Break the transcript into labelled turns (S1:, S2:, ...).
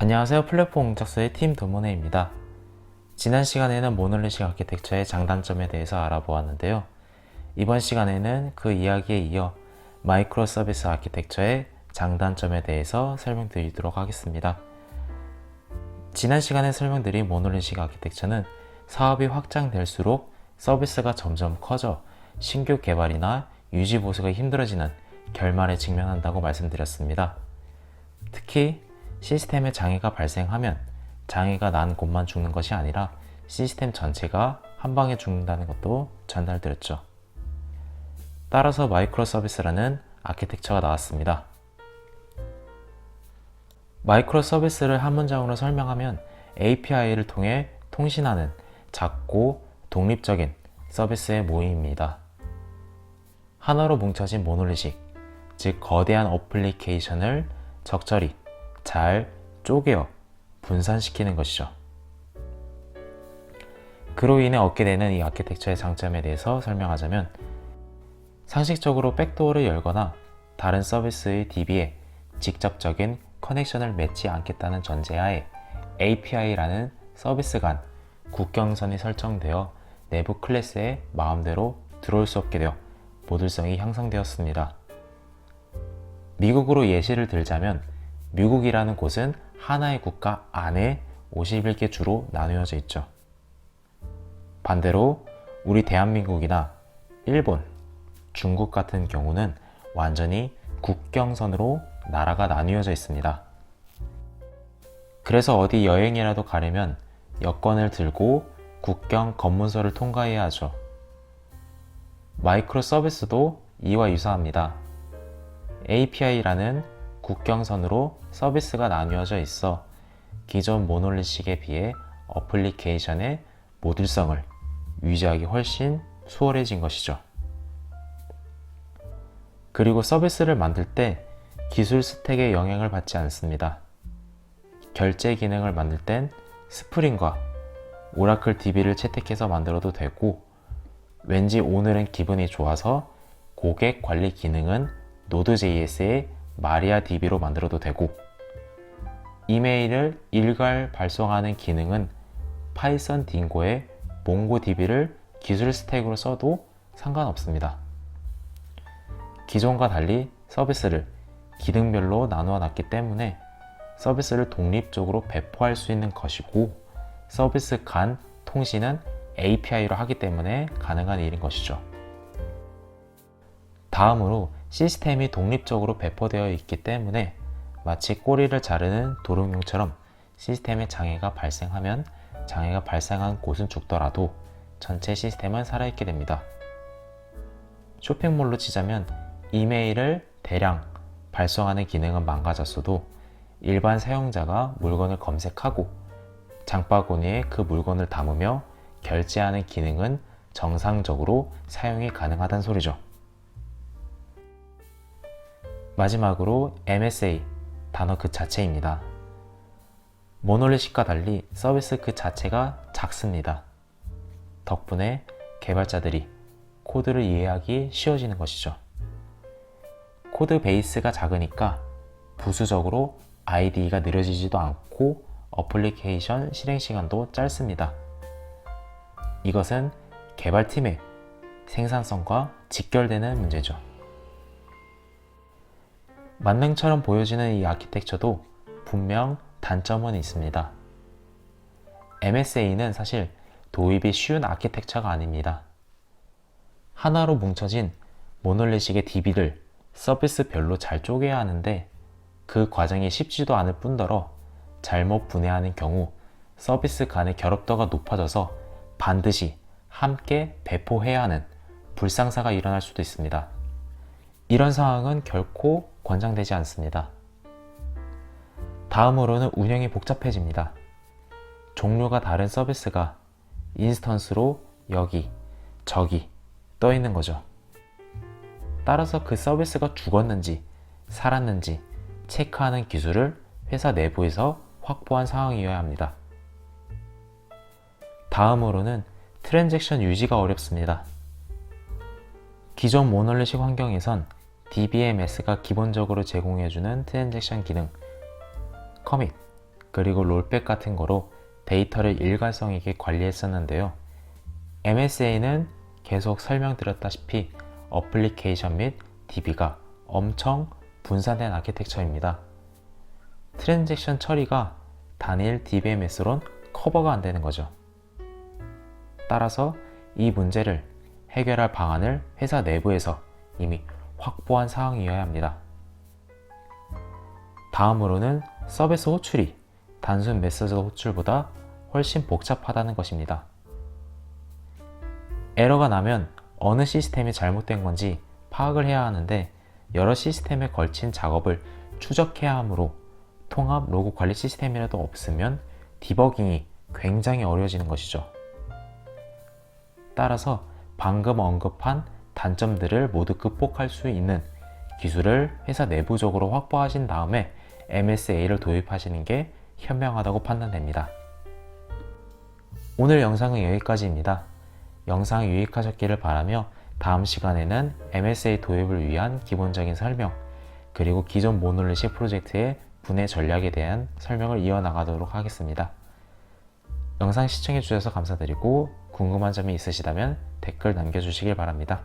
S1: 안녕하세요. 플랫폼 공작소의 팀 도모네입니다. 지난 시간에는 모놀리식 아키텍처의 장단점에 대해서 알아보았는데요. 이번 시간에는 그 이야기에 이어 마이크로 서비스 아키텍처의 장단점에 대해서 설명드리도록 하겠습니다. 지난 시간에 설명드린 모놀리식 아키텍처는 사업이 확장될수록 서비스가 점점 커져 신규 개발이나 유지 보수가 힘들어지는 결말에 직면한다고 말씀드렸습니다. 특히 시스템에 장애가 발생하면 장애가 난 곳만 죽는 것이 아니라 시스템 전체가 한 방에 죽는다는 것도 전달드렸죠. 따라서 마이크로 서비스라는 아키텍처가 나왔습니다. 마이크로 서비스를 한 문장으로 설명하면 API를 통해 통신하는 작고 독립적인 서비스의 모임입니다. 하나로 뭉쳐진 모놀리식, 즉 거대한 어플리케이션을 적절히 잘 쪼개어 분산시키는 것이죠. 그로 인해 얻게 되는 이 아키텍처의 장점에 대해서 설명하자면, 상식적으로 백도어를 열거나 다른 서비스의 DB에 직접적인 커넥션을 맺지 않겠다는 전제하에 API라는 서비스 간 국경선이 설정되어 내부 클래스에 마음대로 들어올 수 없게 되어 모듈성이 형성되었습니다. 미국으로 예시를 들자면, 미국이라는 곳은 하나의 국가 안에 51개 주로 나누어져 있죠. 반대로 우리 대한민국이나 일본, 중국 같은 경우는 완전히 국경선으로 나라가 나뉘어져 있습니다. 그래서 어디 여행이라도 가려면 여권을 들고 국경 검문소를 통과해야 하죠. 마이크로 서비스도 이와 유사합니다. API라는 국경선으로 서비스가 나뉘어져 있어 기존 모놀리식에 비해 어플리케이션의 모듈성을 유지하기 훨씬 수월해진 것이죠. 그리고 서비스를 만들 때 기술 스택의 영향을 받지 않습니다. 결제 기능을 만들 땐 스프링과 오라클 DB를 채택해서 만들어도 되고, 왠지 오늘은 기분이 좋아서 고객 관리 기능은 노드.js의 마리아 DB로 만들어도 되고, 이메일을 일괄 발송하는 기능은 파이썬 딩고의 몽고DB를 기술 스택으로 써도 상관없습니다. 기존과 달리 서비스를 기능별로 나누어 놨기 때문에 서비스를 독립적으로 배포할 수 있는 것이고, 서비스 간 통신은 API로 하기 때문에 가능한 일인 것이죠. 다음으로 시스템이 독립적으로 배포되어 있기 때문에 마치 꼬리를 자르는 도롱뇽처럼 시스템에 장애가 발생하면 장애가 발생한 곳은 죽더라도 전체 시스템은 살아있게 됩니다. 쇼핑몰로 치자면 이메일을 대량 발송하는 기능은 망가졌어도 일반 사용자가 물건을 검색하고 장바구니에 그 물건을 담으며 결제하는 기능은 정상적으로 사용이 가능하다는 소리죠. 마지막으로 MSA, 단어 그 자체입니다. 모놀리식과 달리 서비스 그 자체가 작습니다. 덕분에 개발자들이 코드를 이해하기 쉬워지는 것이죠. 코드 베이스가 작으니까 부수적으로 IDE가 느려지지도 않고 어플리케이션 실행 시간도 짧습니다. 이것은 개발팀의 생산성과 직결되는 문제죠. 만능처럼 보여지는 이 아키텍처도 분명 단점은 있습니다. MSA는 사실 도입이 쉬운 아키텍처가 아닙니다. 하나로 뭉쳐진 모놀리식의 DB를 서비스별로 잘 쪼개야 하는데, 그 과정이 쉽지도 않을 뿐더러 잘못 분해하는 경우 서비스 간의 결합도가 높아져서 반드시 함께 배포해야 하는 불상사가 일어날 수도 있습니다. 이런 상황은 결코 권장되지 않습니다. 다음으로는 운영이 복잡해집니다. 종류가 다른 서비스가 인스턴스로 여기, 저기 떠 있는 거죠. 따라서 그 서비스가 죽었는지 살았는지 체크하는 기술을 회사 내부에서 확보한 상황이어야 합니다. 다음으로는 트랜잭션 유지가 어렵습니다. 기존 모놀리식 환경에선 DBMS가 기본적으로 제공해주는 트랜잭션 기능, 커밋, 그리고 롤백 같은 거로 데이터를 일관성 있게 관리했었는데요. MSA는 계속 설명드렸다시피 어플리케이션 및 DB가 엄청 분산된 아키텍처입니다. 트랜잭션 처리가 단일 DBMS로는 커버가 안 되는 거죠. 따라서 이 문제를 해결할 방안을 회사 내부에서 이미 확보한 사항이어야 합니다. 다음으로는 서비스 호출이 단순 메시지 호출보다 훨씬 복잡하다는 것입니다. 에러가 나면 어느 시스템이 잘못된 건지 파악을 해야 하는데 여러 시스템에 걸친 작업을 추적해야 하므로 통합 로그 관리 시스템이라도 없으면 디버깅이 굉장히 어려워지는 것이죠. 따라서 방금 언급한 단점들을 모두 극복할 수 있는 기술을 회사 내부적으로 확보하신 다음에 MSA를 도입하시는 게 현명하다고 판단됩니다. 오늘 영상은 여기까지입니다. 영상 유익하셨기를 바라며 다음 시간에는 MSA 도입을 위한 기본적인 설명, 그리고 기존 모놀리시 프로젝트의 분해 전략에 대한 설명을 이어나가도록 하겠습니다. 영상 시청해주셔서 감사드리고 궁금한 점이 있으시다면 댓글 남겨주시길 바랍니다.